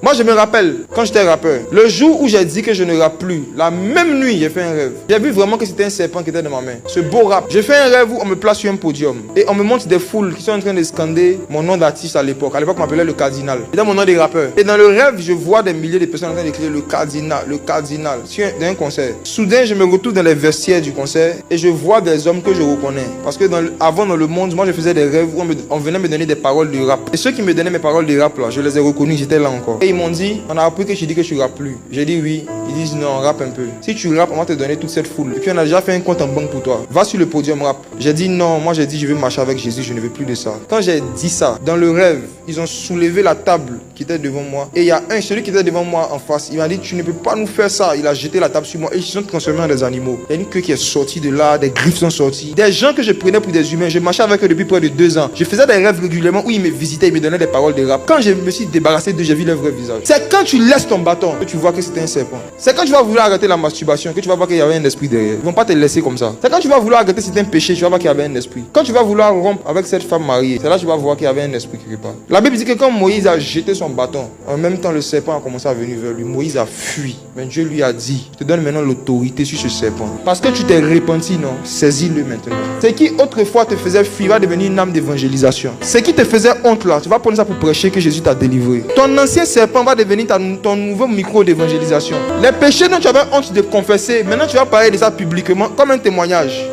Moi, je me rappelle, quand j'étais rappeur, le jour où j'ai dit que je ne rappe plus, la même nuit, j'ai fait un rêve. J'ai vu vraiment que c'était un serpent qui était dans ma main. Ce beau rap. J'ai fait un rêve où on me place sur un podium. Et on me montre des foules qui sont en train de scander mon nom d'artiste à l'époque. À l'époque, on m'appelait le Cardinal. Et dans mon nom des rappeurs. Et dans le rêve, je vois des milliers de personnes en train d'écrire le Cardinal, dans un concert. Soudain, je me retrouve dans les vestiaires du concert et je vois des hommes que je reconnais. Parce que avant, dans le monde, moi, je faisais des rêves où on venait me donner des paroles de rap. Et ceux qui me donnaient mes paroles de rap, là, je les ai reconnus, j'étais là encore. Et ils m'ont dit, on a appris que je dis que tu rappes plus. J'ai dit oui. Ils disent non, rappe un peu. Si tu rappes, on va te donner toute cette foule. Et puis on a déjà fait un compte en banque pour toi. Va sur le podium, rap. J'ai dit non, moi j'ai dit je veux marcher avec Jésus, je ne veux plus de ça. Quand j'ai dit ça, dans le rêve, ils ont soulevé la table qui était devant moi. Et il y a celui qui était devant moi en face, il m'a dit tu ne peux pas nous faire ça. Il a jeté la table sur moi et ils se sont transformés en des animaux. Il y a une queue qui est sortie de là, des griffes sont sorties. Des gens que je prenais pour des humains, je marchais avec eux depuis près de 2 ans. Je faisais des rêves régulièrement où ils me visitaient, ils me donnaient des paroles de rap. Quand je me suis débarrassé d'eux, j'ai vu leur vrai visage. C'est quand tu laisses ton bâton que tu vois que c'était un serpent. C'est quand tu vas vouloir arrêter la masturbation que tu vas voir qu'il y avait un esprit derrière. Ils vont pas te laisser comme ça. C'est quand tu vas vouloir arrêter certains péchés, tu vas voir qu'il y avait un esprit. Quand tu vas vouloir rompre avec cette femme mariée, c'est là que tu vas voir qu'il y avait un esprit quelque part. La Bible dit que quand Moïse a jeté son bâton, en même temps le serpent a commencé à venir vers lui. Moïse a fui. Mais Dieu lui a dit, je te donne maintenant l'autorité sur ce serpent. Parce que tu t'es repenti, non? Saisis-le maintenant. Ce qui autrefois te faisait fuir va devenir une âme d'évangélisation. Ce qui te faisait honte là, tu vas prendre ça pour prêcher que Jésus t'a délivré. Ton ancien serpent va devenir ton nouveau micro d'évangélisation. Les péchés dont tu avais honte de confesser, maintenant tu vas parler de ça publiquement comme un témoignage.